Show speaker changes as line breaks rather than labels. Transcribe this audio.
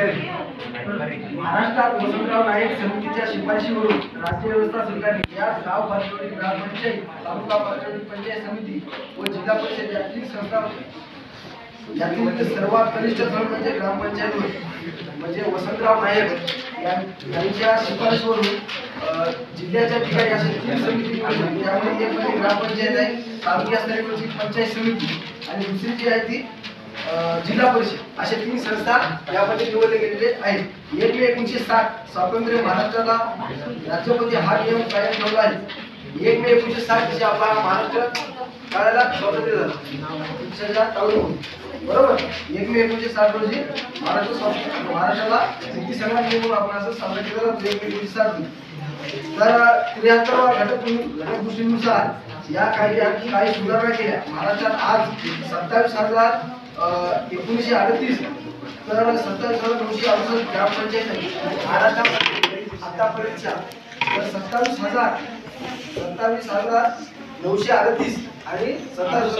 महाराष्ट्रात वसंतराव नाईक समितीच्या शिफारशीवरून राज्य व्यवस्था स्वीकारली। या गाव पातळी ग्रामपंचायत, तालुका पातळी पंचायत समिती व जिल्हा परिषद यातील संस्था यातील सर्वात कनिष्ठ स्थळ म्हणजे ग्रामपंचायत होय। म्हणजे वसंतराव नाईक यांच्या शिफारशीवरून जिल्ह्याच्या ठिकाणी असे 3 समिती निवडली। त्यामध्ये एक म्हणजे ग्रामपंचायत आहे, तालुकास्तरीय पंचायत समिती आणि दुसरी जी आहे ती जिल्हा परिषद, अशा 3 संस्था यामध्ये निवडले गेलेले आहेत। 1 मे 1960 स्वातंत्र्य महाराष्ट्राला राष्ट्रपती हा नियम कायम ठेवला आहे। 1 मे 1960 ची आपला महाराष्ट्र काळाला स्वातंत्र्य झालं, बरोबर। 1 मे 1960 रोजी महाराष्ट्राला मुक्ती संग्राम दिन म्हणून आपण असं साजरा केला जातो 1 मे 1960। तर 73व्या घटनादुरुस्तीनुसार या कायद्यात काही सुधारणा केल्या। महाराष्ट्रात आज 27,000 1938 तर 27,968 ग्रामपंचायत आहे महाराष्ट्रामध्ये आतापर्यंतच्या। तर 27,938 आणि 27